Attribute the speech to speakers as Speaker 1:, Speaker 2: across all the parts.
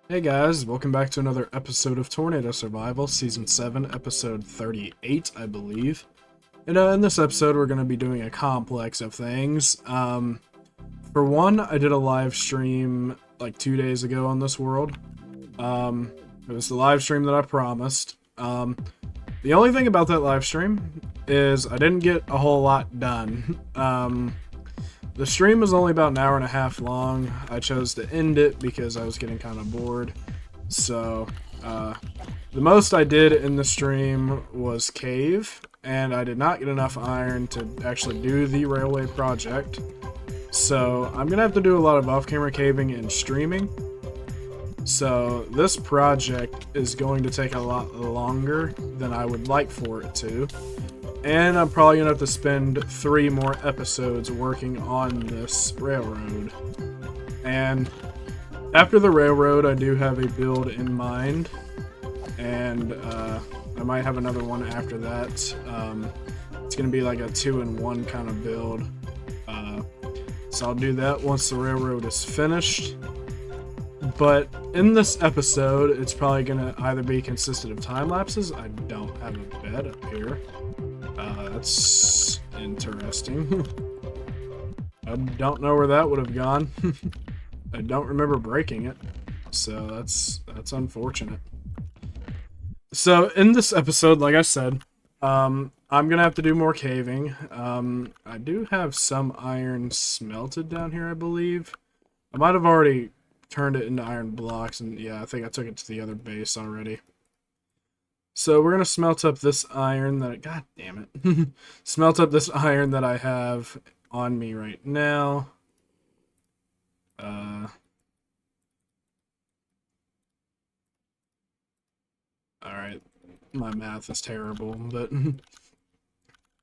Speaker 1: Hey guys, welcome back to another episode of Tornado Survival, Season 7, Episode 38, I believe. And in this episode, we're going to be doing a complex of things. For one, I did a live stream like 2 days ago on this world. It was the live stream that I promised. The only thing about that live stream is I didn't get a whole lot done. The stream was only about an hour and a half long. I chose to end it because I was getting kind of bored. So, the most I did in the stream was cave, and I did not get enough iron to actually do the railway project. So, I'm gonna have to do a lot of off-camera caving and streaming. So, this project is going to take a lot longer than I would like for it to. And I'm probably gonna have to spend 3 more episodes working on this railroad. And after the railroad, I do have a build in mind, and I might have another one after that. It's gonna be like a 2-in-1 kind of build. So I'll do that once the railroad is finished. But in this episode, it's probably gonna either be consistent of time lapses. I don't have a bed up here. That's interesting. I don't know where that would have gone. I don't remember breaking it, so that's unfortunate. So in this episode, like I said, I'm gonna have to do more caving. I do have some iron smelted down here, I believe. I might have already turned it into iron blocks, and yeah, I think I took it to the other base already. So we're gonna smelt up this iron that God damn it. Smelt up this iron that I have on me right now. Alright. My math is terrible, but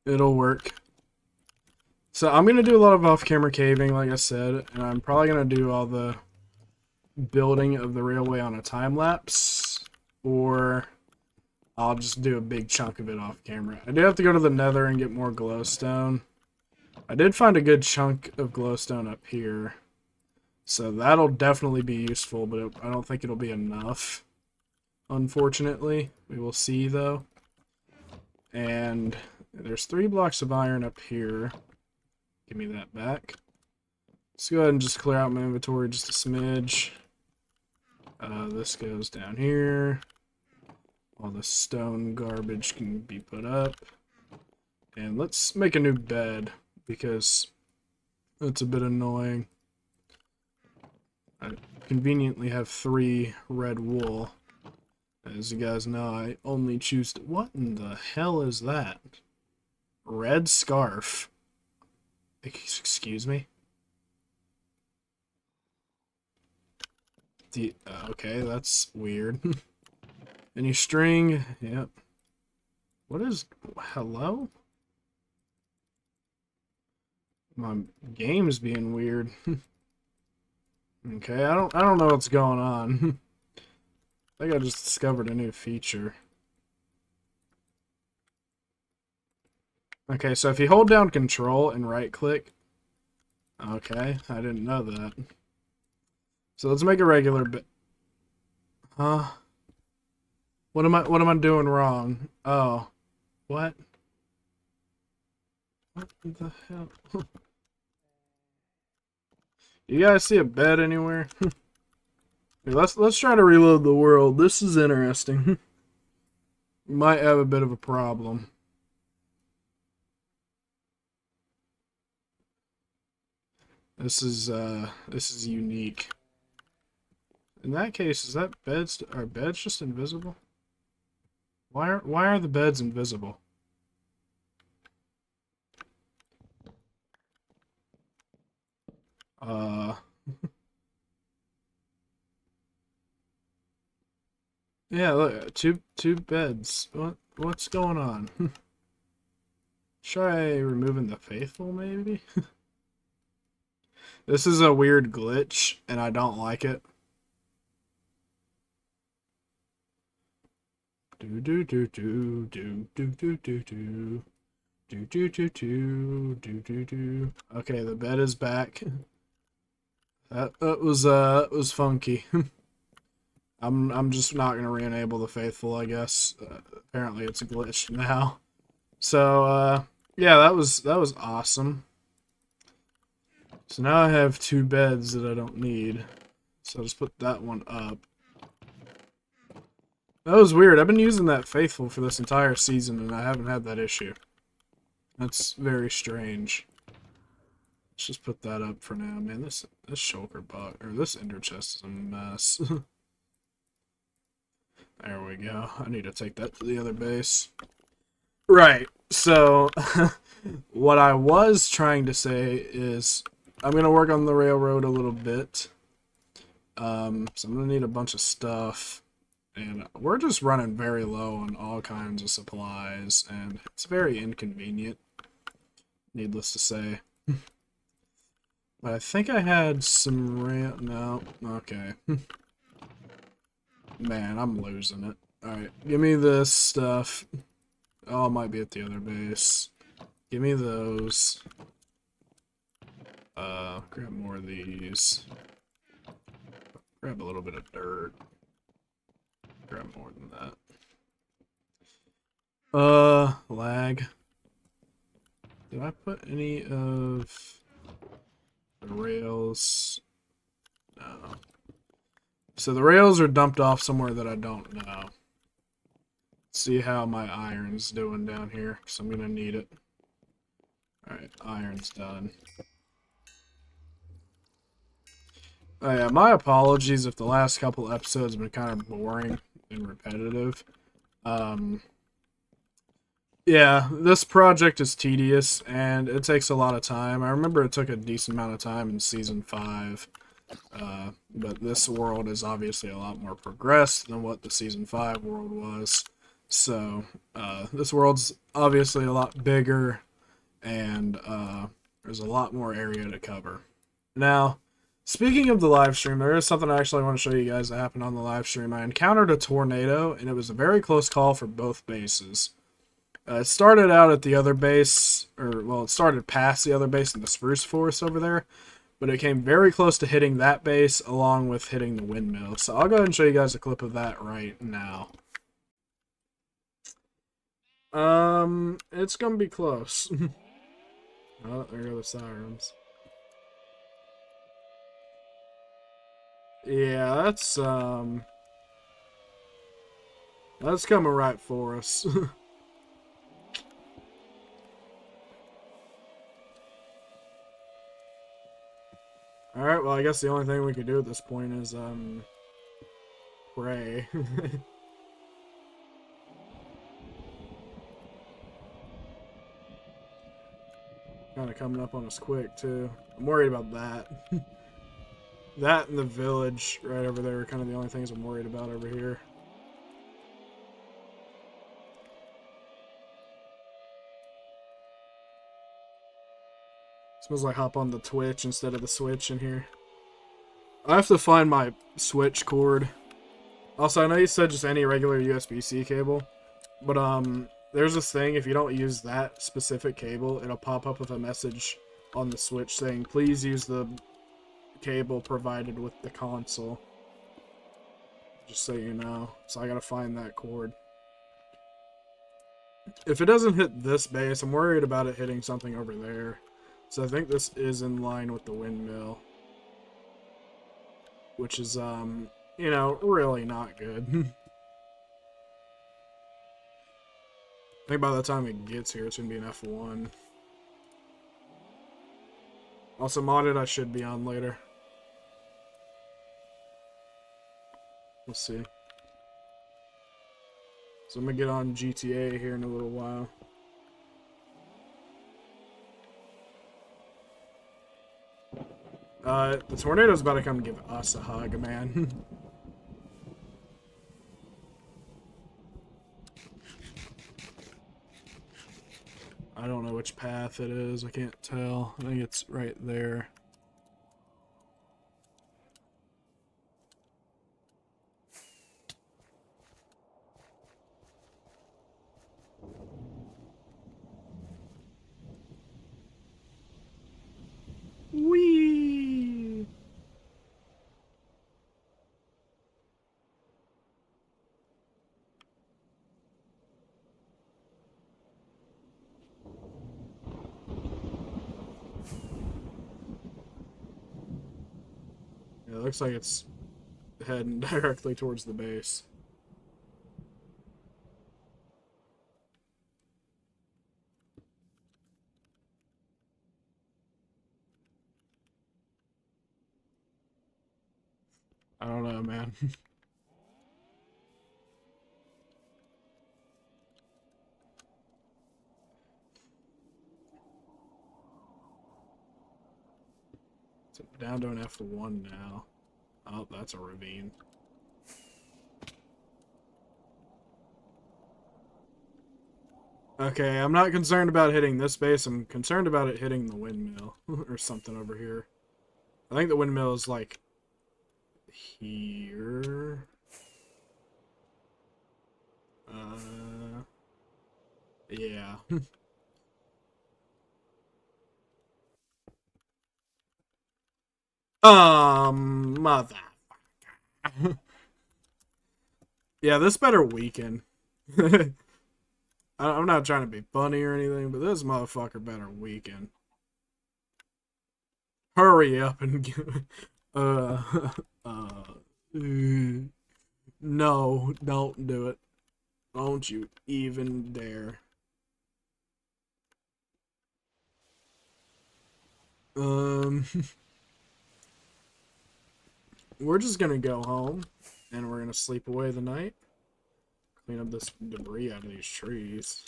Speaker 1: it'll work. So I'm gonna do a lot of off-camera caving, like I said, and I'm probably gonna do all the building of the railway on a time lapse, or I'll just do a big chunk of it off camera. I do have to go to the nether and get more glowstone. I did find a good chunk of glowstone up here, so that'll definitely be useful, but I don't think it'll be enough, unfortunately. We will see, though. And there's 3 blocks of iron up here. Give me that back. Let's go ahead and just clear out my inventory just a smidge. This goes down here. All the stone garbage can be put up. And let's make a new bed, because that's a bit annoying. I conveniently have 3 red wool. As you guys know, I only choose to... What in the hell is that? Red scarf. Excuse me? Okay, that's weird. Any string? Yep. What is... Hello? My game's being weird. Okay, I don't know what's going on. I think I just discovered a new feature. Okay, so if you hold down Control and right click... Okay, I didn't know that. So let's make a regular bit. Huh? What am I doing wrong? Oh. What? What the hell? You guys see a bed anywhere? Here, let's try to reload the world. This is interesting. Might have a bit of a problem. This is unique. In that case, is that are beds just invisible? Why are the beds invisible? Yeah, look, two beds. What's going on? Try removing the faithful, maybe? This is a weird glitch, and I don't like it. Do do do do do do do do do do do do do do do do. Okay, the bed is back. That was funky. I'm just not gonna re-enable the faithful, I guess. Apparently it's glitched now. So yeah, that was awesome. So now I have 2 beds that I don't need. So I'll just put that one up. That was weird. I've been using that faithful for this entire season and I haven't had that issue. That's very strange. Let's just put that up for now. Man, this shulker box, or this ender chest is a mess. There we go. I need to take that to the other base. Right. So, what I was trying to say is I'm going to work on the railroad a little bit. So I'm going to need a bunch of stuff. And we're just running very low on all kinds of supplies. And it's very inconvenient, needless to say. But I think I had some rail... No. Okay. Man, I'm losing it. Alright, give me this stuff. Oh, it might be at the other base. Give me those. Grab more of these. Grab a little bit of dirt. Grab more than that. Lag. Did I put any of the rails? No. So the rails are dumped off somewhere that I don't know. See how my iron's doing down here, because I'm going to need it. Alright, iron's done. Oh yeah, my apologies if the last couple episodes have been kind of boring and repetitive. Yeah, this project is tedious, and it takes a lot of time. I remember it took a decent amount of time in Season 5. But this world is obviously a lot more progressed than what the Season 5 world was. So, this world's obviously a lot bigger, and there's a lot more area to cover. Now, speaking of the live stream, there is something I actually want to show you guys that happened on the live stream. I encountered a tornado, and it was a very close call for both bases. It started out at the other base, it started past the other base in the spruce forest over there. But it came very close to hitting that base along with hitting the windmill. So I'll go ahead and show you guys a clip of that right now. It's gonna be close. Oh, there go the sirens. Yeah, that's coming right for us. Alright, well, I guess the only thing we could do at this point is, pray. Kind of coming up on us quick, too. I'm worried about that. That and the village right over there are kind of the only things I'm worried about over here. Smells like hop on the Twitch instead of the Switch in here. I have to find my Switch cord. Also, I know you said just any regular USB-C cable, but there's this thing, if you don't use that specific cable, it'll pop up with a message on the Switch saying, please use the cable provided with the console. Just so you know. So I gotta find that cord. If it doesn't hit this base, I'm worried about it hitting something over there. So I think this is in line with the windmill. Which is, you know, really not good. I think by the time it gets here, it's going to be an F1. Also, modded I should be on later. We'll see. So I'm going to get on GTA here in a little while. The tornado's about to come give us a hug, man. I don't know which path it is. I can't tell. I think it's right there. Whee! looks like it's heading directly towards the base. I don't know, man. It's down to an F1 now. Oh, that's a ravine. Okay, I'm not concerned about hitting this base. I'm concerned about it hitting the windmill or something over here. I think the windmill is like here. Yeah. Mother. Yeah, this better weaken. I'm not trying to be funny or anything, but this motherfucker better weaken. Hurry up and get, uh, no, don't do it. Don't you even dare. We're just gonna go home, and we're gonna sleep away the night. Clean up this debris out of these trees.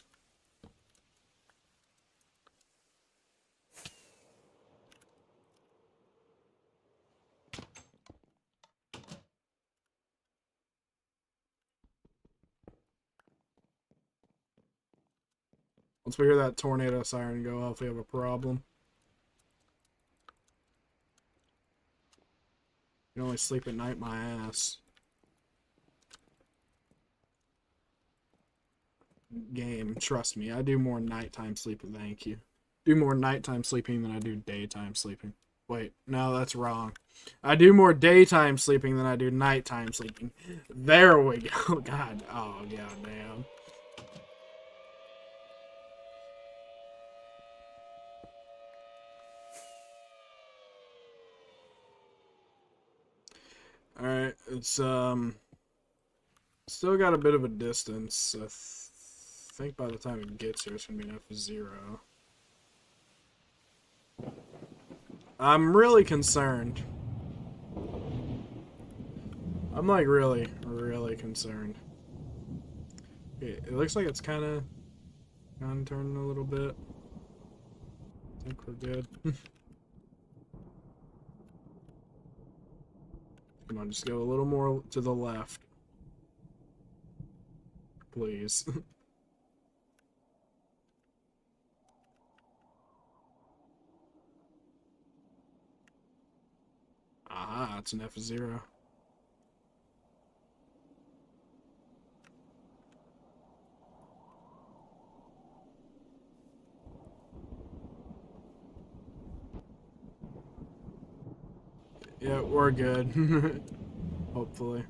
Speaker 1: Once we hear that tornado siren go off, we have a problem. You can only sleep at night, my ass. Game, trust me, I do more nighttime sleeping. Thank you. Do more nighttime sleeping than I do daytime sleeping. Wait, no, that's wrong. I do more daytime sleeping than I do nighttime sleeping. There we go. God, oh god damn. Alright, it's still got a bit of a distance. I think by the time it gets here it's gonna be an F0. I'm really concerned. I'm like really concerned. It looks like it's kind of turning a little bit. I think we're good. Come on, just go a little more to the left. Please. Aha, it's an F0. Yeah, we're good. Hopefully.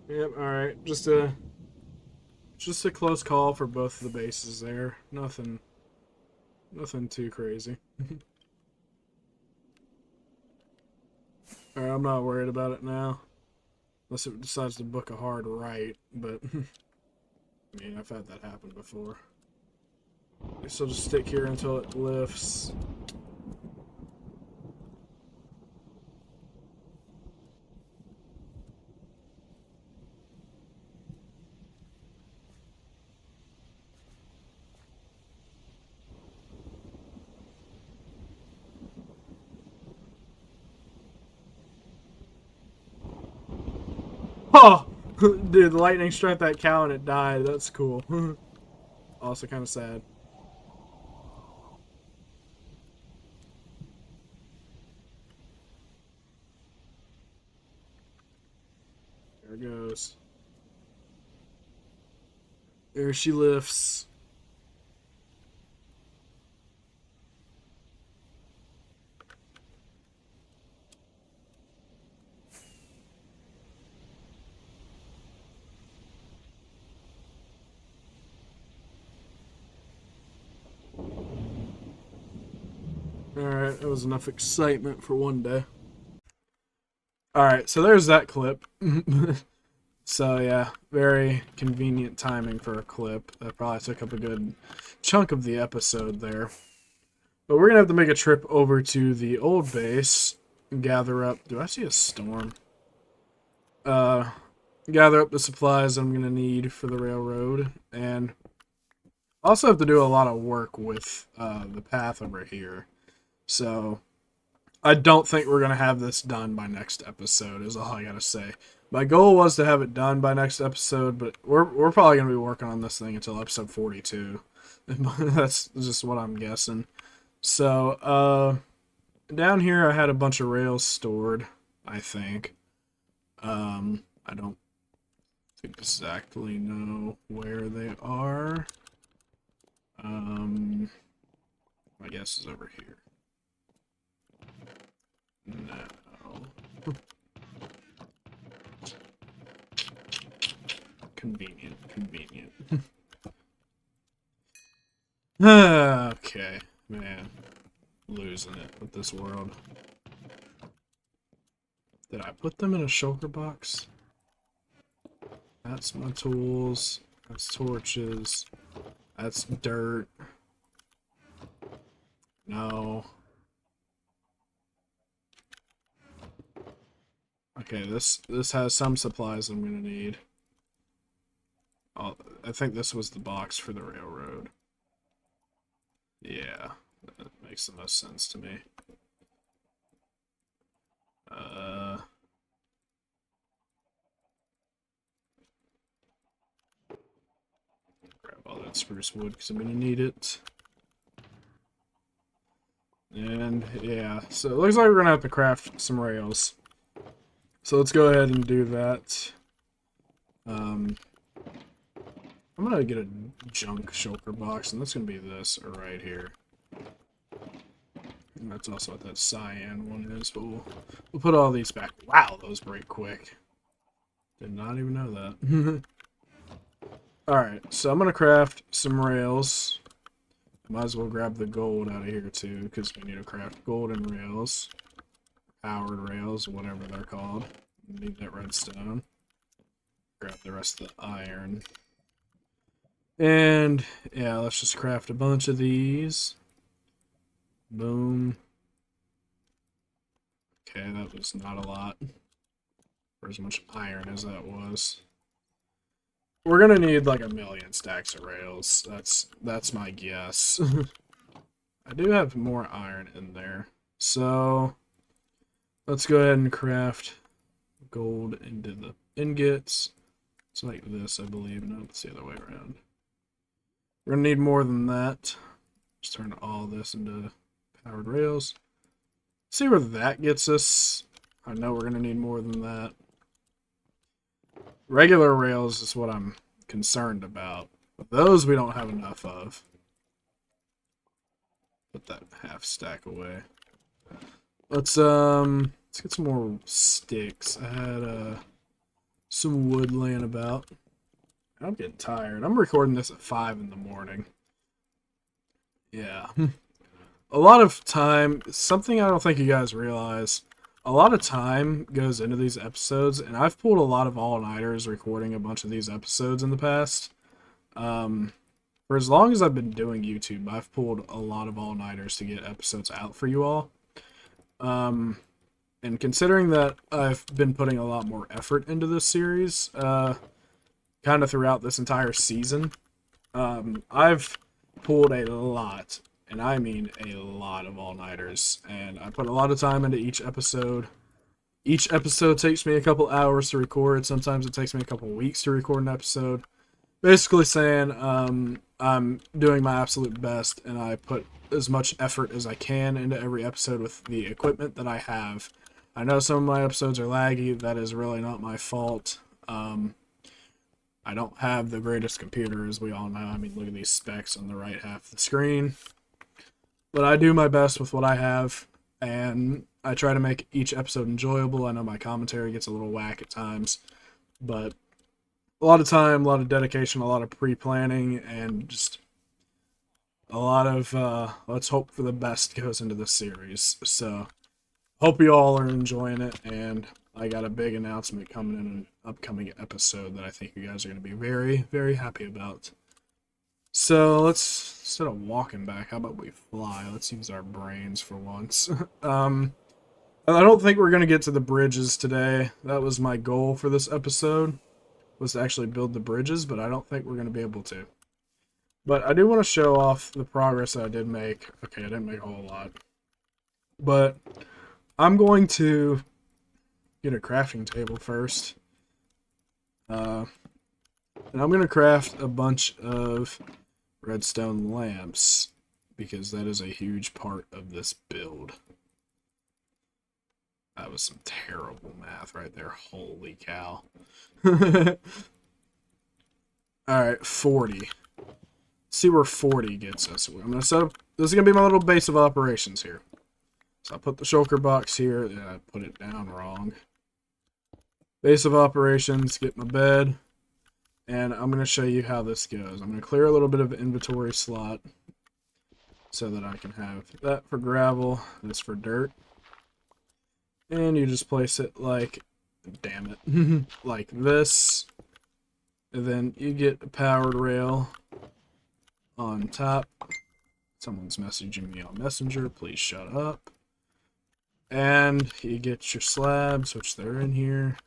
Speaker 1: Yep, alright. Just a close call for both of the bases there. Nothing too crazy. Alright, I'm not worried about it now. Unless it decides to book a hard right, but I mean, I've had that happen before. I guess I'll just stick here until it lifts. Oh! Dude, the lightning struck that cow and it died. That's cool. Also kind of sad. There it goes. There she lifts. Alright, that was enough excitement for one day. Alright, so there's that clip. So yeah, very convenient timing for a clip. That probably took up a good chunk of the episode there. But we're gonna have to make a trip over to the old base and gather up. Do I see a storm? Gather up the supplies I'm gonna need for the railroad, and also have to do a lot of work with the path over here. So I don't think we're gonna have this done by next episode. Is all I gotta say. My goal was to have it done by next episode, but we're probably gonna be working on this thing until episode 42. That's just what I'm guessing. So down here I had a bunch of rails stored. I think. I don't exactly know where they are. My guess is over here. No. Convenient. Okay, man. Losing it with this world. Did I put them in a shulker box? That's my tools. That's torches. That's dirt. No. Okay, this has some supplies I'm gonna need. I think this was the box for the railroad. Yeah, that makes the most sense to me. Grab all that spruce wood because I'm gonna need it. And yeah, so it looks like we're gonna have to craft some rails. So let's go ahead and do that. I'm gonna get a junk shulker box, and that's gonna be this right here. And that's also what that cyan one is, but we'll put all these back. Wow, those break quick. Did not even know that. Alright, so I'm gonna craft some rails. Might as well grab the gold out of here too, because we need to craft golden rails. Powered rails, whatever they're called. Need that redstone. Grab the rest of the iron. And yeah, let's just craft a bunch of these. Boom. Okay, that was not a lot. For as much iron as that was. We're gonna need like 1,000,000 stacks of rails. That's my guess. I do have more iron in there. So let's go ahead and craft gold into the ingots. It's like this, I believe. No, it's the other way around. We're gonna need more than that. Just turn all this into powered rails. See where that gets us. I know we're gonna need more than that. Regular rails is what I'm concerned about. But those we don't have enough of. Put that half stack away. Let's get some more sticks. I had some wood laying about. I'm getting tired. I'm recording this at 5 in the morning. Yeah. A lot of time, something I don't think you guys realize, a lot of time goes into these episodes, and I've pulled a lot of all-nighters recording a bunch of these episodes in the past. For as long as I've been doing YouTube, I've pulled a lot of all-nighters to get episodes out for you all. And considering that I've been putting a lot more effort into this series, kind of throughout this entire season, I've pulled a lot, and I mean a lot of all-nighters, and I put a lot of time into each episode. Each episode takes me a couple hours to record. Sometimes it takes me a couple weeks to record an episode. Basically saying I'm doing my absolute best, and I put as much effort as I can into every episode with the equipment that I have. I know some of my episodes are laggy. That is really not my fault. I don't have the greatest computer, as we all know. I mean, look at these specs on the right half of the screen. But I do my best with what I have, and I try to make each episode enjoyable. I know my commentary gets a little whack at times, but a lot of time, a lot of dedication, a lot of pre-planning, and just a lot of let's hope for the best goes into the series. So hope you all are enjoying it, and I got a big announcement coming in an upcoming episode that I think you guys are going to be very, very happy about. So let's, instead of walking back, how about we fly? Let's use our brains for once. I don't think we're going to get to the bridges today. That was my goal for this episode, was to actually build the bridges, but I don't think we're going to be able to. But I do want to show off the progress that I did make. Okay, I didn't make a whole lot. But I'm going to get a crafting table first. And I'm going to craft a bunch of redstone lamps, because that is a huge part of this build. That was some terrible math right there. Holy cow. Alright, 40. See where 40 gets us. I'm gonna set up, this is gonna be my little base of operations here. So I'll put the shulker box here. Yeah, I put it down wrong. Base of operations, get my bed, and I'm gonna show you how this goes. I'm gonna clear a little bit of inventory slot so that I can have that for gravel, this for dirt. And you just place it like, damn it, like this. And then you get a powered rail on top. Someone's messaging me on Messenger, please shut up. And you get your slabs, which they're in here.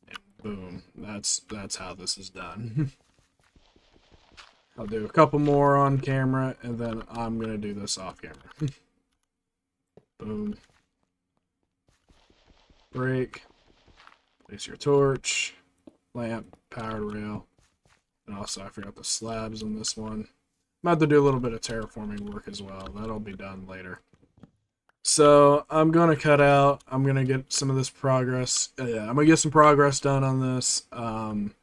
Speaker 1: And boom, that's how this is done. I'll do a couple more on camera, and then I'm gonna do this off camera. Boom. Break. Place your torch. Lamp. Powered rail. And also, I forgot the slabs on this one. I'm about to do a little bit of terraforming work as well. That'll be done later. So, I'm going to cut out. I'm going to get some of this progress. Yeah, I'm going to get some progress done on this. I'm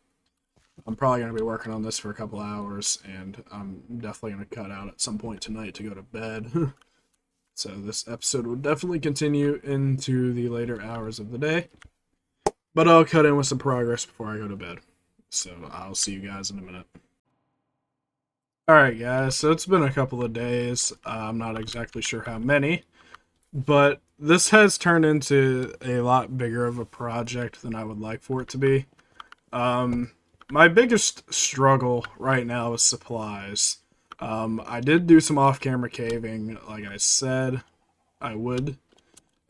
Speaker 1: probably going to be working on this for a couple hours. And I'm definitely going to cut out at some point tonight to go to bed. So this episode will definitely continue into the later hours of the day. But I'll cut in with some progress before I go to bed. So I'll see you guys in a minute. Alright guys, so it's been a couple of days. I'm not exactly sure how many. But this has turned into a lot bigger of a project than I would like for it to be. My biggest struggle right now is supplies. I did do some off-camera caving, like I said I would,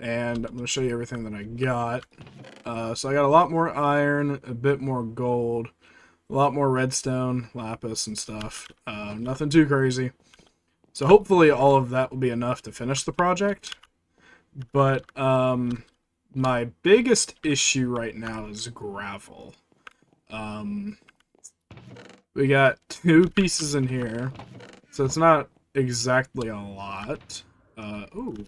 Speaker 1: and I'm going to show you everything that I got. So I got a lot more iron, a bit more gold, a lot more redstone, lapis, and stuff. Nothing too crazy. So hopefully all of that will be enough to finish the project. But my biggest issue right now is gravel. We got 2 pieces in here, so it's not exactly a lot. Ooh.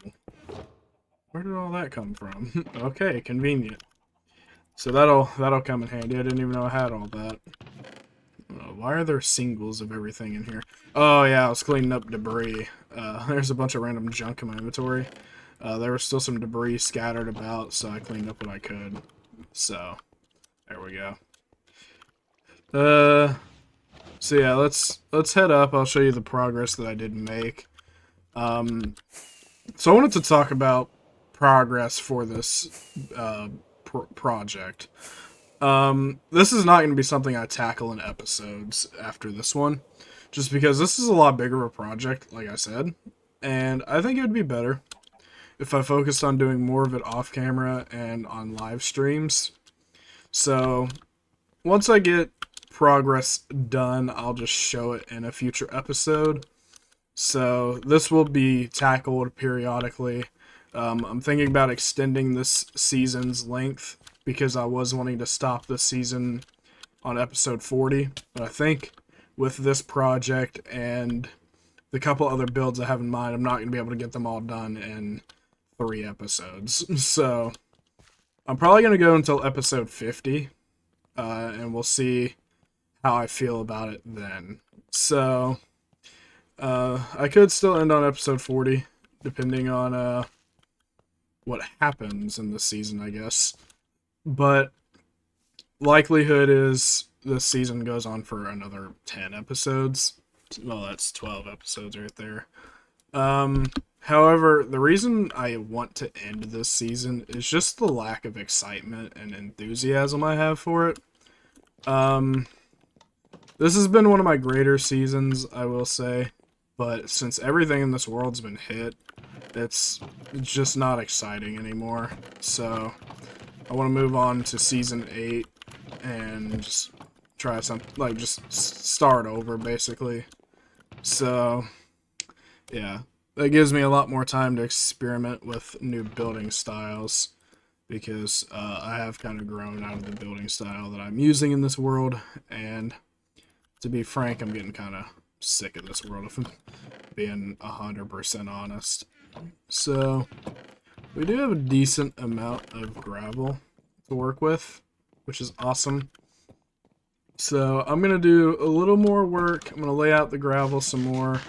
Speaker 1: Where did all that come from? Okay, convenient. So that'll come in handy. I didn't even know I had all that. Why are there singles of everything in here? Oh yeah, I was cleaning up debris. There's a bunch of random junk in my inventory. There was still some debris scattered about, so I cleaned up what I could. So, there we go. So yeah, let's head up. I'll show you the progress that I did make. So I wanted to talk about progress for this project. This is not going to be something I tackle in episodes after this one, just because this is a lot bigger of a project, like I said, and I think it would be better if I focused on doing more of it off camera and on live streams. So once I get progress done, I'll just show it in a future episode. So this will be tackled periodically. I'm thinking about extending this season's length because I was wanting to stop this season on episode 40. But I think with this project and the couple other builds I have in mind, I'm not going to be able to get them all done in 3 episodes. So I'm probably going to go until episode 50. And we'll see how I feel about it then. So I could still end on episode 40, depending on what happens in this season, I guess. But likelihood is this season goes on for another 10 episodes. Well, that's 12 episodes right there. However, the reason I want to end this season is just the lack of excitement and enthusiasm I have for it. This has been one of my greater seasons, I will say, but since everything in this world's been hit, it's just not exciting anymore. So I want to move on to season 8 and just try something, like just start over basically. So yeah, that gives me a lot more time to experiment with new building styles because I have kind of grown out of the building style that I'm using in this world, and to be frank, I'm getting kind of sick of this world, if I'm being 100% honest. So, we do have a decent amount of gravel to work with, which is awesome. So, I'm going to do a little more work. I'm going to lay out the gravel some more.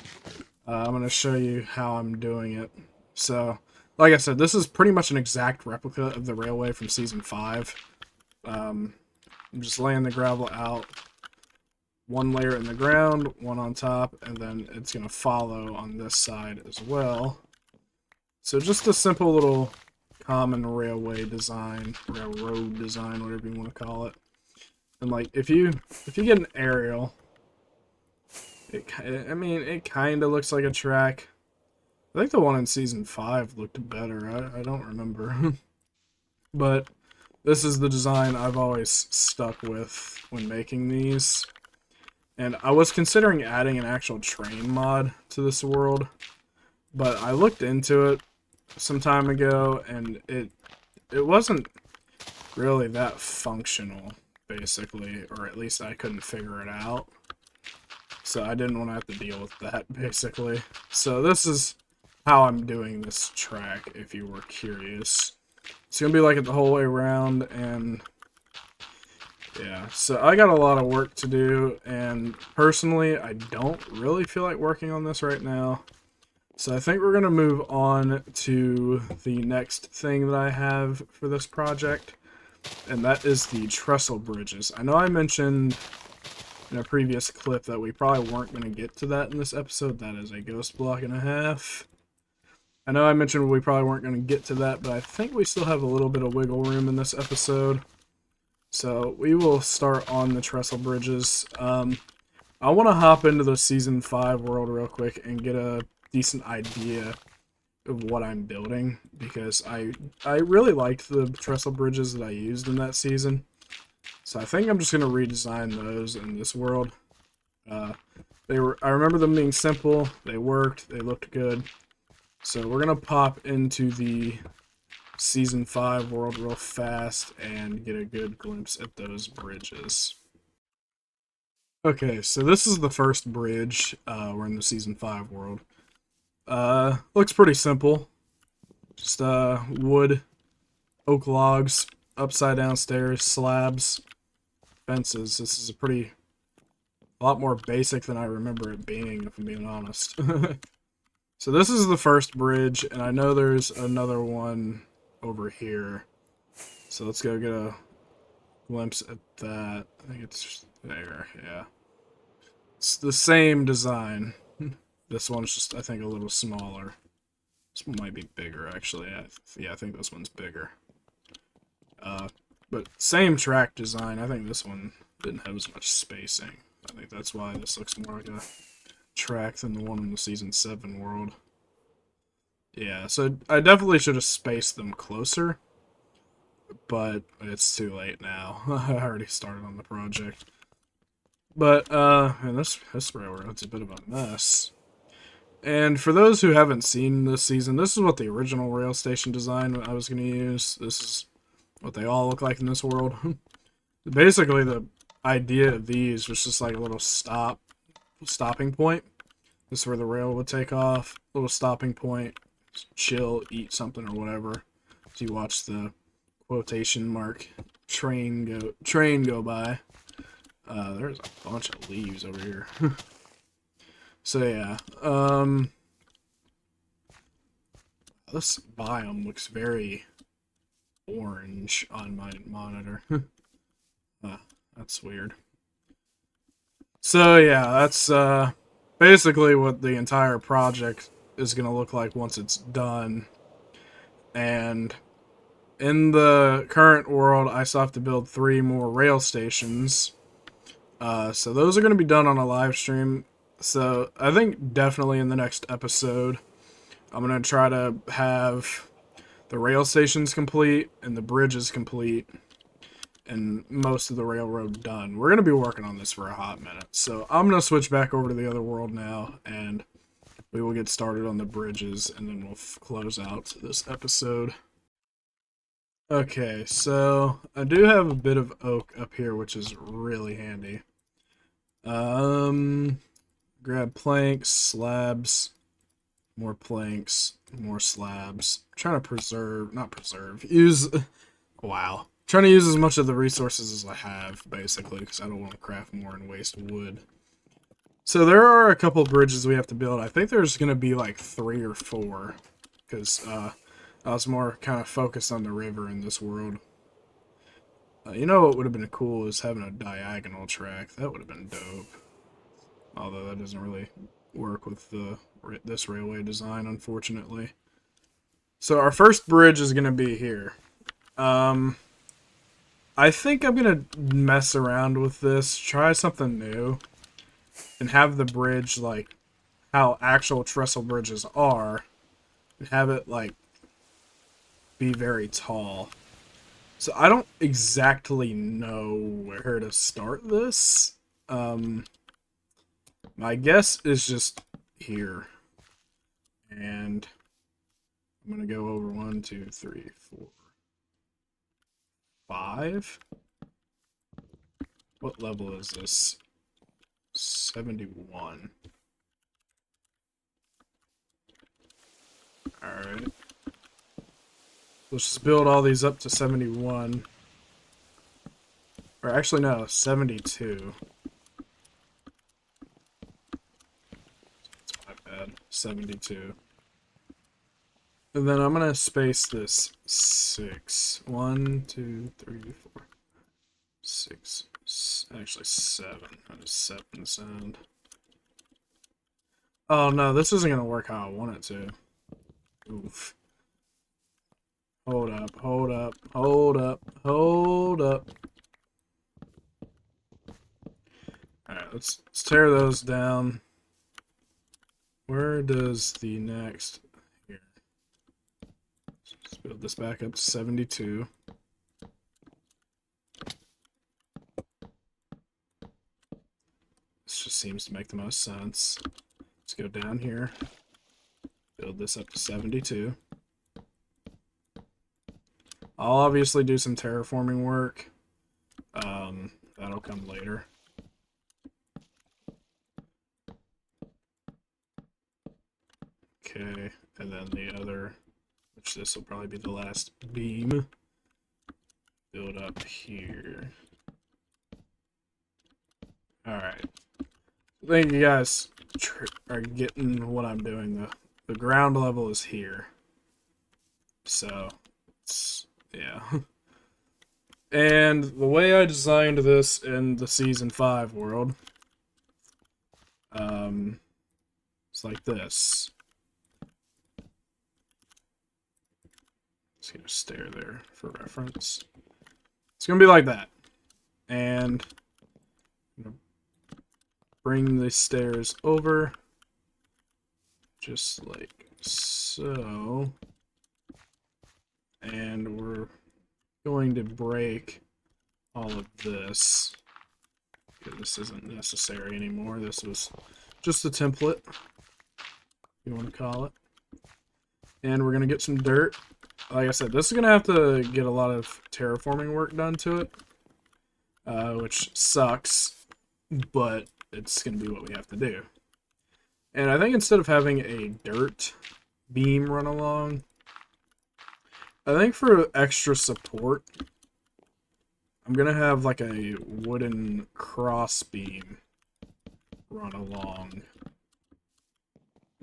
Speaker 1: I'm going to show you how I'm doing it. So, like I said, this is pretty much an exact replica of the railway from Season 5. I'm just laying the gravel out. One layer in the ground, one on top, and then it's going to follow on this side as well. So just a simple little common railroad design, whatever you want to call it. And like, if you get an aerial, it kind of looks like a track. I think the one in Season 5 looked better. I don't remember. But this is the design I've always stuck with when making these. And I was considering adding an actual train mod to this world, but I looked into it some time ago, and it wasn't really that functional, basically, or at least I couldn't figure it out. So I didn't want to have to deal with that, basically. So this is how I'm doing this track, if you were curious. It's going to be like it the whole way around, and yeah, so I got a lot of work to do, and personally, I don't really feel like working on this right now. So I think we're going to move on to the next thing that I have for this project, and that is the trestle bridges. I know I mentioned in a previous clip that we probably weren't going to get to that in this episode. That is a ghost block and a half. I know I mentioned we probably weren't going to get to that, but I think we still have a little bit of wiggle room in this episode. So we will start on the trestle bridges. I want to hop into the Season 5 world real quick and get a decent idea of what I'm building, because I really liked the trestle bridges that I used in that season. So I think I'm just going to redesign those in this world. I remember them being simple, they worked, they looked good. So we're going to pop into the Season 5 world real fast and get a good glimpse at those bridges. Okay, so this is the first bridge. We're in the Season 5 world. Looks pretty simple. Just wood, oak logs, upside down stairs, slabs, fences. This is a lot more basic than I remember it being, if I'm being honest. So this is the first bridge, and I know there's another one over here. So let's go get a glimpse at that. I think it's there, yeah. It's the same design. This one's just, I think, a little smaller. This one might be bigger, actually. Yeah, I think this one's bigger. But same track design. I think this one didn't have as much spacing. I think that's why this looks more like a track than the one in the Season 7 world. Yeah, so I definitely should have spaced them closer, but it's too late now. I already started on the project. But, and this railroad's a bit of a mess. And for those who haven't seen this season, this is what the original rail station design I was going to use. This is what they all look like in this world. Basically, the idea of these was just like a little stopping point. This is where the rail would take off. Little stopping point. Chill, eat something or whatever. So you watch the quotation mark train go by. There's a bunch of leaves over here. So yeah, this biome looks very orange on my monitor. That's weird. So yeah, basically what the entire project is going to look like once it's done. And in the current world, I still have to build 3 more rail stations. So those are going to be done on a live stream. So I think definitely in the next episode, I'm going to try to have the rail stations complete and the bridges complete and most of the railroad done. We're going to be working on this for a hot minute. So I'm going to switch back over to the other world now, and we will get started on the bridges, and then we'll close out this episode. Okay, so I do have a bit of oak up here, which is really handy. Grab planks, slabs, more planks, more slabs. I'm trying to wow. Trying to use as much of the resources as I have, basically, because I don't want to craft more and waste wood. So there are a couple bridges we have to build. I think there's going to be like 3 or 4, because I was more kind of focused on the river in this world. You know what would have been cool is having a diagonal track. That would have been dope. Although that doesn't really work with this railway design, unfortunately. So our first bridge is going to be here. I think I'm going to mess around with this, try something new, and have the bridge like how actual trestle bridges are, and have it like be very tall. So I don't exactly know where to start this. My guess is just here. And I'm going to go over 1, 2, 3, 4, 5. What level is this? 71. Alright. Let's just build all these up to 71. Or actually, no, 72. That's my bad. 72. And then I'm going to space this 6. 1, 2, 3, 4, 6. Actually, 7. That is 7 sound. Oh no, this isn't going to work how I want it to. Oof. Hold up, hold up, hold up, hold up. Alright, let's tear those down. Where does the next... Here. Let's build this back up to 72. This just seems to make the most sense. Let's go down here. Build this up to 72. I'll obviously do some terraforming work. That'll come later. Okay, and then the other, which this will probably be the last beam, build up here. Alright. I think you guys are getting what I'm doing. The ground level is here. So, yeah. And the way I designed this in the Season 5 world, it's like this. Just gonna stare there for reference. It's gonna be like that. And I'm gonna bring the stairs over, just like so. And we're going to break all of this. Okay, this isn't necessary anymore. This was just a template, you want to call it. And we're going to get some dirt. Like I said, this is going to have to get a lot of terraforming work done to it, which sucks, but it's going to be what we have to do. And I think instead of having a dirt beam run along, I think for extra support, I'm going to have like a wooden cross beam run along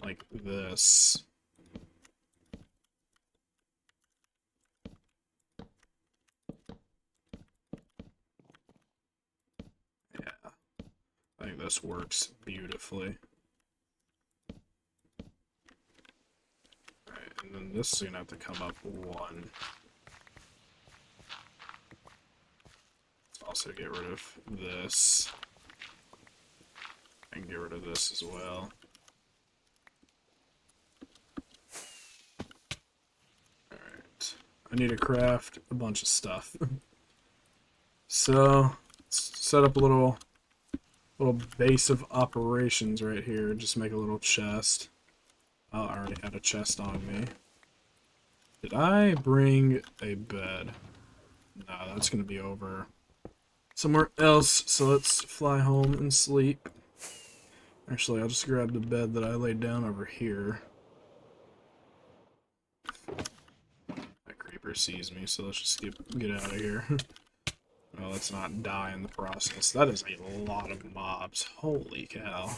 Speaker 1: like this. Yeah, I think this works beautifully. then this is gonna have to come up one. Let's also get rid of this. And get rid of this as well. Alright. I need to craft a bunch of stuff. So, let's set up a little base of operations right here. Just make a little chest. Oh, I already had a chest on me. Did I bring a bed? No, that's going to be over somewhere else. So let's fly home and sleep. Actually, I'll just grab the bed that I laid down over here. That creeper sees me, so let's just get out of here. Well, let's not die in the process. That is a lot of mobs. Holy cow.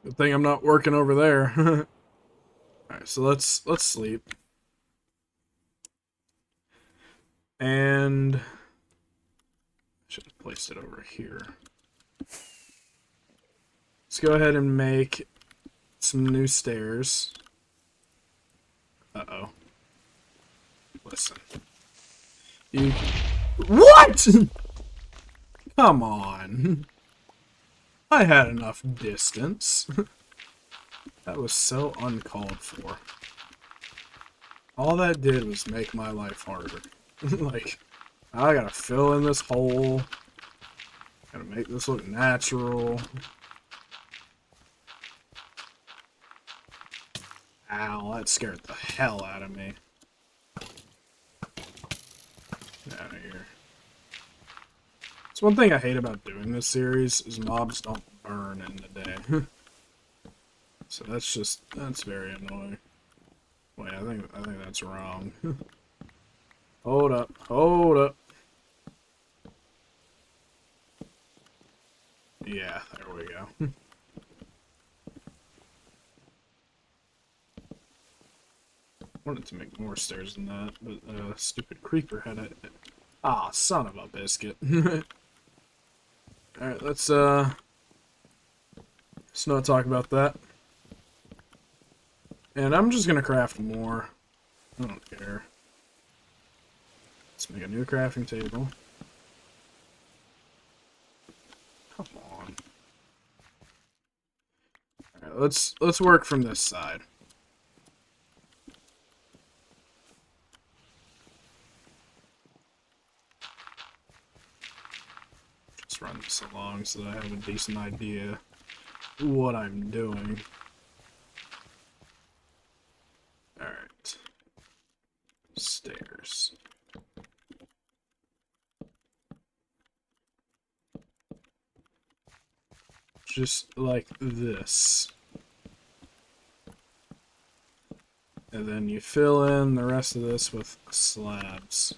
Speaker 1: Good thing I'm not working over there. Alright, so let's sleep. And I should have placed it over here. Let's go ahead and make some new stairs. Uh-oh. Listen. You... What?! Come on. I had enough distance. That was so uncalled for. All that did was make my life harder. Like, I gotta fill in this hole. Gotta make this look natural. Ow, that scared the hell out of me. Get out of here. It's one thing I hate about doing this series is mobs don't burn in the day. So that's very annoying. Wait, I think that's wrong. Hold up, hold up. Yeah, there we go. Wanted to make more stairs than that, but stupid creeper had it. Ah, son of a biscuit. Alright, let's not talk about that. And I'm just gonna craft more. I don't care. Let's make a new crafting table. Come on. Alright, let's work from this side. Just run this along so that I have a decent idea what I'm doing. Alright. Stairs. Just like this. And then you fill in the rest of this with slabs.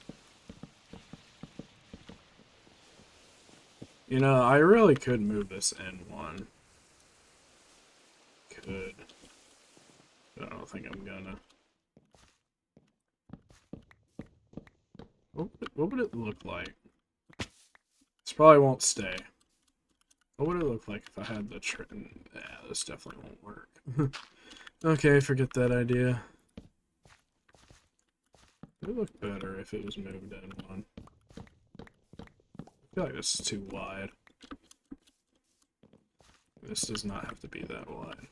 Speaker 1: You know, I really could move this in one. Could. But I don't think I'm gonna. What would it look like? This probably won't stay. What would it look like if I had the yeah, this definitely won't work. Okay, forget that idea. It would look better if it was moved in one. I feel like this is too wide. This does not have to be that wide.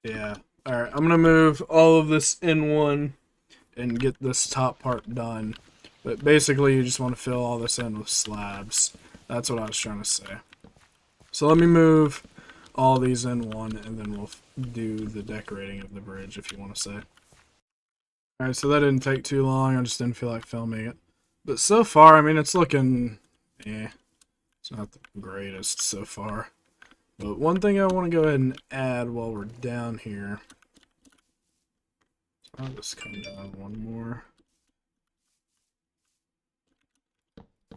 Speaker 1: Yeah. Alright, I'm gonna move all of this in one and get this top part done. But basically, you just want to fill all this in with slabs. That's what I was trying to say. So let me move all these in one, and then we'll do the decorating of the bridge, if you want to say. Alright, so that didn't take too long. I just didn't feel like filming it. But so far, I mean, it's looking... it's not the greatest so far. But one thing I want to go ahead and add while we're down here... I'll just come down one more.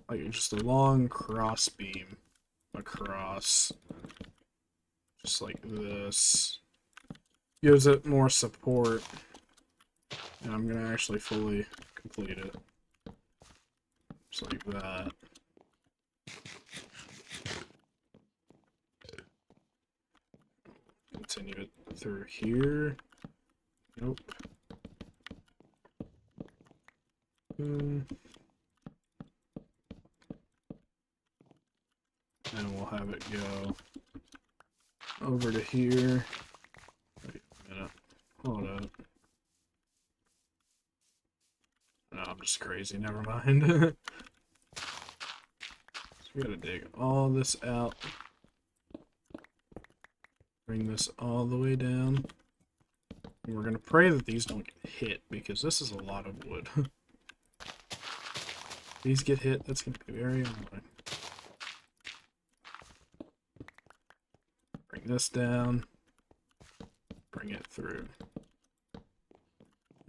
Speaker 1: Like just a long cross beam across. Just like this. Gives it more support. And I'm gonna actually fully complete it. Just like that. Continue it through here. Nope. And we'll have it go over to here. Wait a minute. Hold up. No, I'm just crazy. Never mind. So we gotta dig all this out. Bring this all the way down. And we're gonna pray that these don't get hit, because this is a lot of wood. These get hit, that's gonna be very annoying. Bring this down. Bring it through.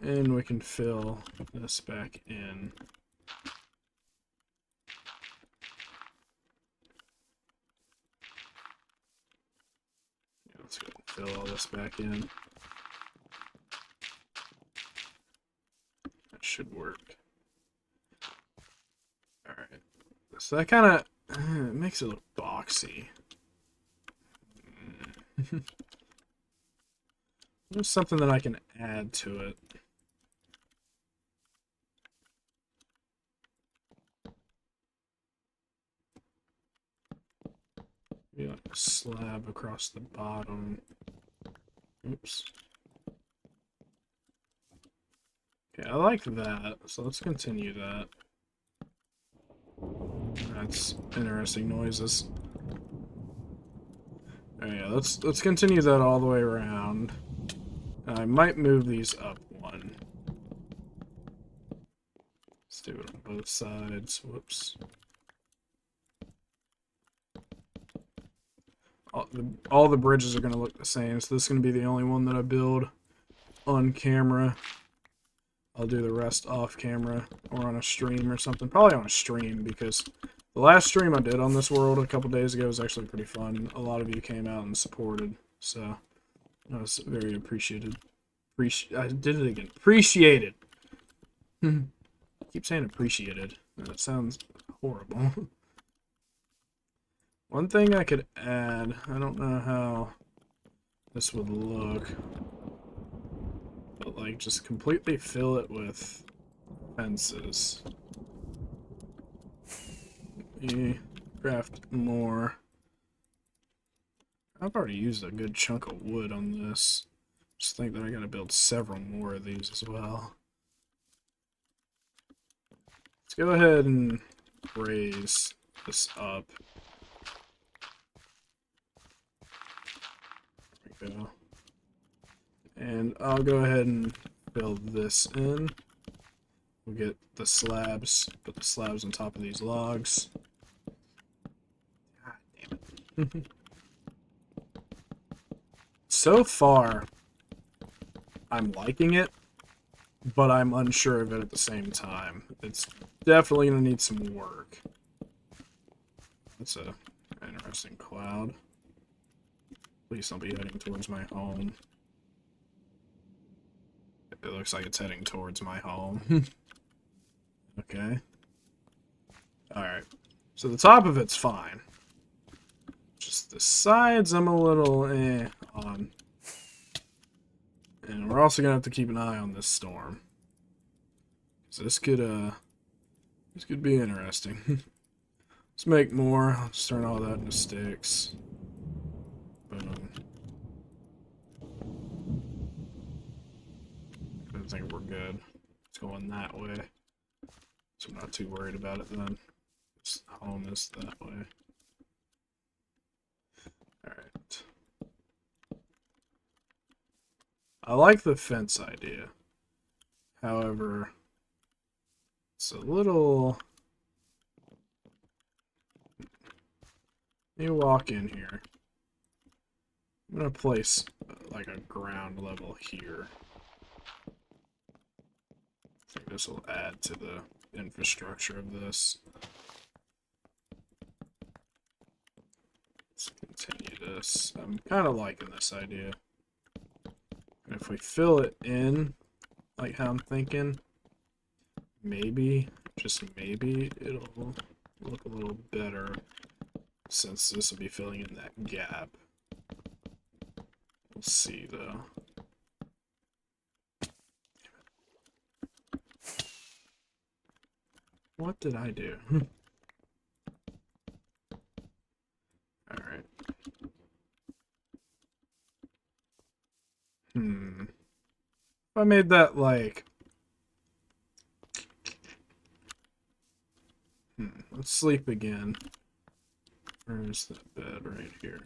Speaker 1: And we can fill this back in. Yeah, let's go and fill all this back in. That should work. Alright. So that kind of makes it look boxy. There's something that I can add to it. Maybe like a slab across the bottom. Oops. Okay, I like that, so let's continue that. That's interesting noises. Oh yeah, let's continue that all the way around. I might move these up one. Let's do it on both sides. Whoops. All the bridges are going to look the same, so this is going to be the only one that I build on camera. I'll do the rest off camera or on a stream or something. Probably on a stream, because the last stream I did on this world a couple days ago was actually pretty fun. A lot of you came out and supported, so I was very appreciated. I did it again. Appreciated. I keep saying appreciated. That sounds horrible. One thing I could add, I don't know how this would look, but like just completely fill it with fences. Craft more. I've already used a good chunk of wood on this. Just think that I gotta build several more of these as well. Let's go ahead and raise this up. There we go. And I'll go ahead and fill this in. We'll get the slabs, put the slabs on top of these logs. God damn it. So far, I'm liking it, but I'm unsure of it at the same time. It's definitely going to need some work. That's a interesting cloud. Please don't be heading towards my home. It looks like it's heading towards my home. Okay. Alright. So the top of it's fine. Just the sides I'm a little on. And we're also gonna have to keep an eye on this storm. So this could be interesting. Let's make more. Let's turn all that into sticks. Boom. I think we're good. It's going that way. So I'm not too worried about it then. Just hone this that way. Alright. I like the fence idea. However, it's a little... Let me walk in here. I'm going to place like a ground level here. I think this will add to the infrastructure of this. Let's continue this. I'm kind of liking this idea. And if we fill it in, like how I'm thinking, maybe, just maybe, it'll look a little better since this will be filling in that gap. We'll see, though. What did I do? Alright. If I made that, like... let's sleep again. Where's that bed? Right here.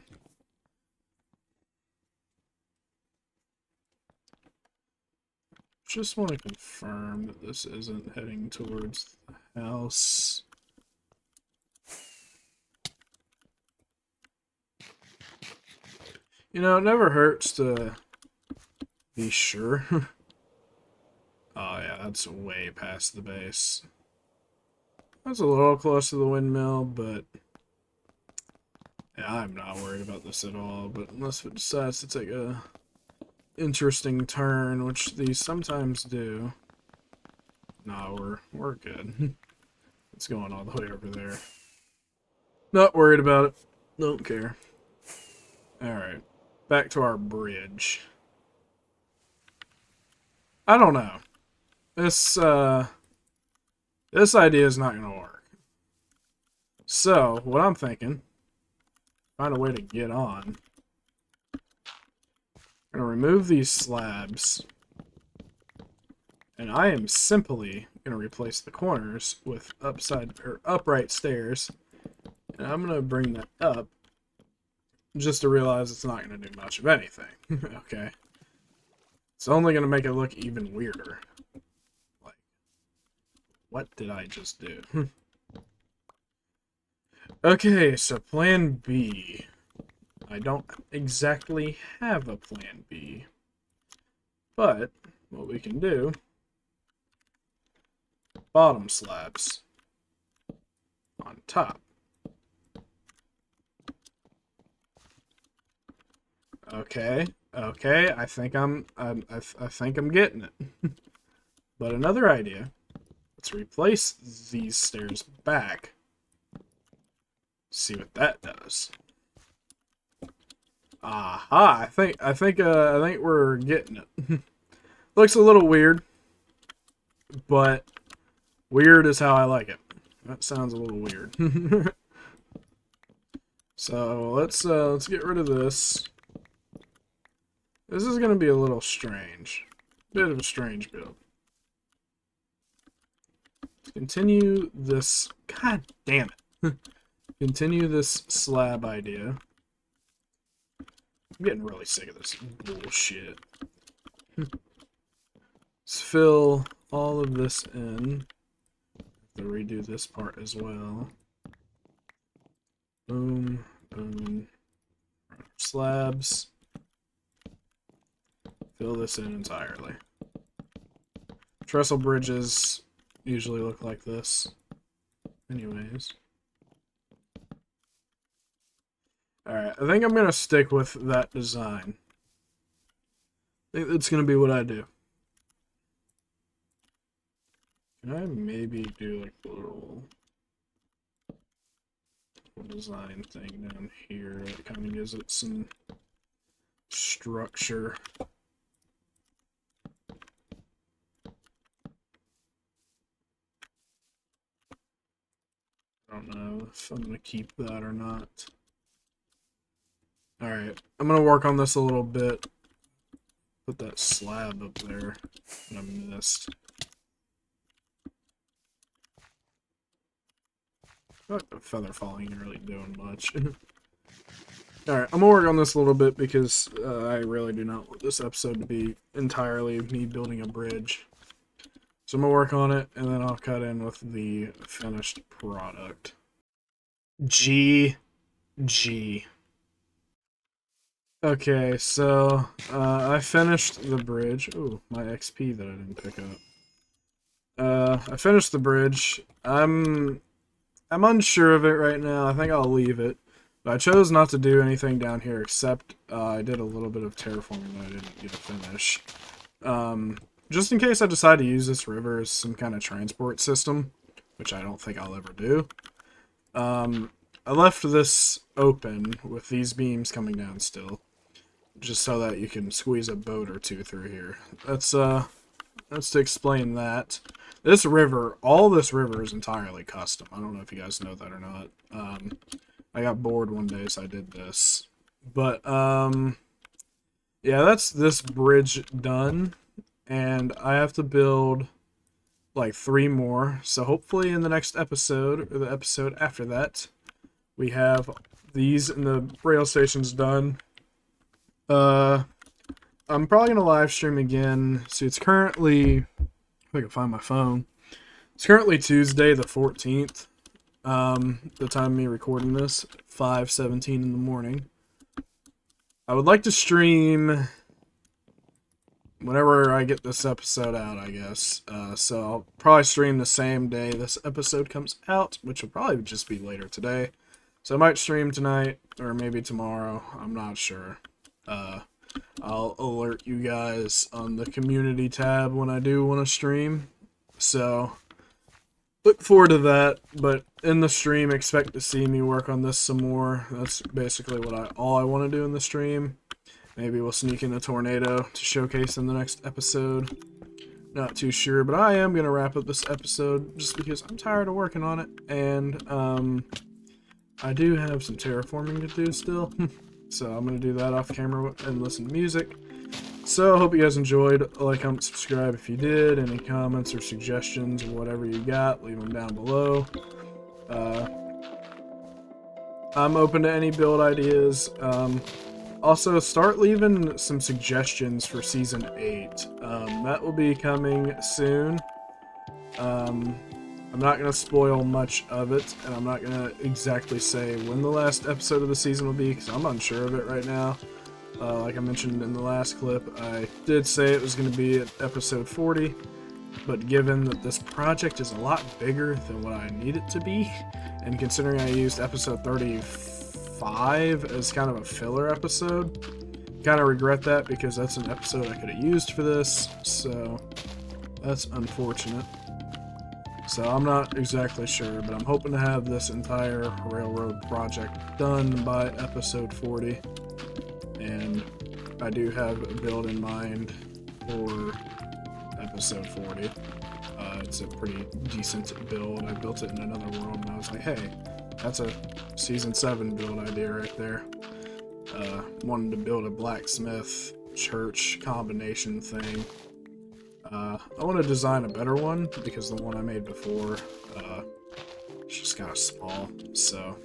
Speaker 1: Just want to confirm that this isn't heading towards the house. You know, it never hurts to be sure. Oh yeah, that's way past the base. That's a little close to the windmill, but yeah, I'm not worried about this at all. But unless it decides to take a interesting turn, which these sometimes do. Nah, we're good. It's going all the way over there. Not worried about it. Don't care. Alright. Back to our bridge. I don't know. This idea is not gonna work. So, what I'm thinking, find a way to get on. I'm gonna remove these slabs. And I am simply gonna replace the corners with upright stairs. And I'm gonna bring that up just to realize it's not gonna do much of anything. Okay. It's only gonna make it look even weirder. Like, what did I just do? Okay, so plan B. I don't exactly have a plan B. But what we can do, bottom slabs on top. Okay, I think I'm getting it. But another idea, let's replace these stairs back. See what that does. Aha! I think we're getting it. Looks a little weird, but weird is how I like it. That sounds a little weird. So let's get rid of this. This is gonna be a little strange. Bit of a strange build. Continue this. God damn it! Continue this slab idea. I'm getting really sick of this bullshit. Let's fill all of this in. Have to redo this part as well. Boom, boom. Slabs. Fill this in entirely. Trestle bridges usually look like this. Anyways. Alright, I think I'm going to stick with that design. I think that's going to be what I do. Can I maybe do like a little design thing down here that kind of gives it some structure? I don't know if I'm going to keep that or not. Alright, I'm going to work on this a little bit. Put that slab up there that I missed. I feel like the feather falling ain't really doing much. Alright, I'm going to work on this a little bit because I really do not want this episode to be entirely me building a bridge. So I'm going to work on it, and then I'll cut in with the finished product. G. Okay, so I finished the bridge. Ooh, my XP that I didn't pick up. I finished the bridge. I'm unsure of it right now. I think I'll leave it. But I chose not to do anything down here except I did a little bit of terraforming that I didn't get to finish. just in case I decide to use this river as some kind of transport system, which I don't think I'll ever do, I left this open with these beams coming down still, just so that you can squeeze a boat or two through here. That's to explain that. This river, all this river is entirely custom. I don't know if you guys know that or not. I got bored one day, so I did this. But, yeah, that's this bridge done. And I have to build, like, 3 more. So hopefully in the next episode, or the episode after that, we have these and the rail stations done. I'm probably going to live stream again. See, it's currently, if I can find my phone, it's currently Tuesday the 14th. The time of me recording this, 5:17 in the morning. I would like to stream whenever I get this episode out, I guess. So I'll probably stream the same day this episode comes out, which will probably just be later today. So I might stream tonight, or maybe tomorrow. I'm not sure. I'll alert you guys on the community tab when I do want to stream. So look forward to that, but in the stream, expect to see me work on this some more. That's basically what all I want to do in the stream. Maybe we'll sneak in a tornado to showcase in the next episode. Not too sure, but I am going to wrap up this episode just because I'm tired of working on it, and I do have some terraforming to do still. So I'm going to do that off camera and listen to music. So I hope you guys enjoyed. Like, comment, subscribe if you did. Any comments or suggestions or whatever you got, leave them down below. I'm open to any build ideas. Also, start leaving some suggestions for Season 8. That will be coming soon. I'm not going to spoil much of it, and I'm not going to exactly say when the last episode of the season will be, because I'm unsure of it right now. Like I mentioned in the last clip, I did say it was going to be at episode 40, but given that this project is a lot bigger than what I need it to be, and considering I used episode 35 as kind of a filler episode, kind of regret that because that's an episode I could have used for this, so that's unfortunate. So I'm not exactly sure, but I'm hoping to have this entire railroad project done by episode 40. And I do have a build in mind for episode 40. It's a pretty decent build. I built it in another world, and I was like, hey, that's a Season 7 build idea right there. Wanted to build a blacksmith church combination thing. I want to design a better one, because the one I made before, it's just kind of small, so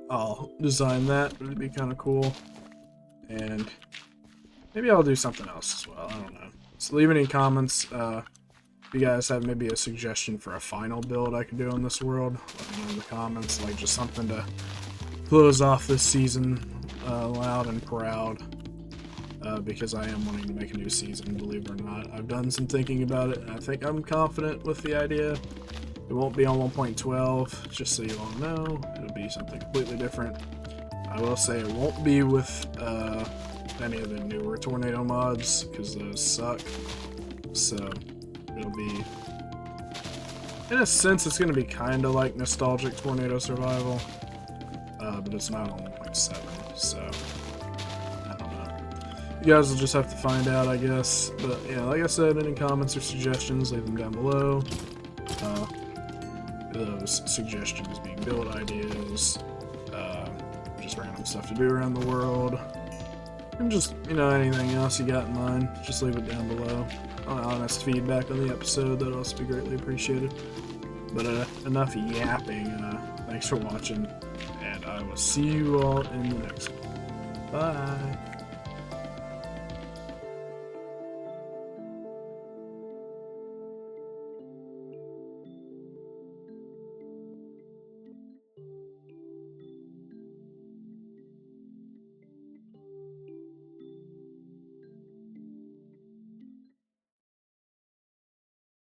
Speaker 1: I'll design that. It'd be kind of cool, and maybe I'll do something else as well, I don't know. So leave any comments, if you guys have maybe a suggestion for a final build I could do on this world, let me know in the comments, like just something to close off this season loud and proud. Because I am wanting to make a new season, believe it or not. I've done some thinking about it, and I think I'm confident with the idea. It won't be on 1.12, just so you all know. It'll be something completely different. I will say it won't be with any of the newer tornado mods, because those suck. So, it'll be... in a sense, it's going to be kind of like nostalgic tornado survival, but it's not on 1.7, so... you guys will just have to find out, I guess. But yeah, like I said, any comments or suggestions, leave them down below. Those suggestions being build ideas, just random stuff to do around the world, and just, you know, anything else you got in mind, just leave it down below. Honest feedback on the episode, that'd also be greatly appreciated. But enough yapping. Thanks for watching, and I will see you all in the next one. Bye!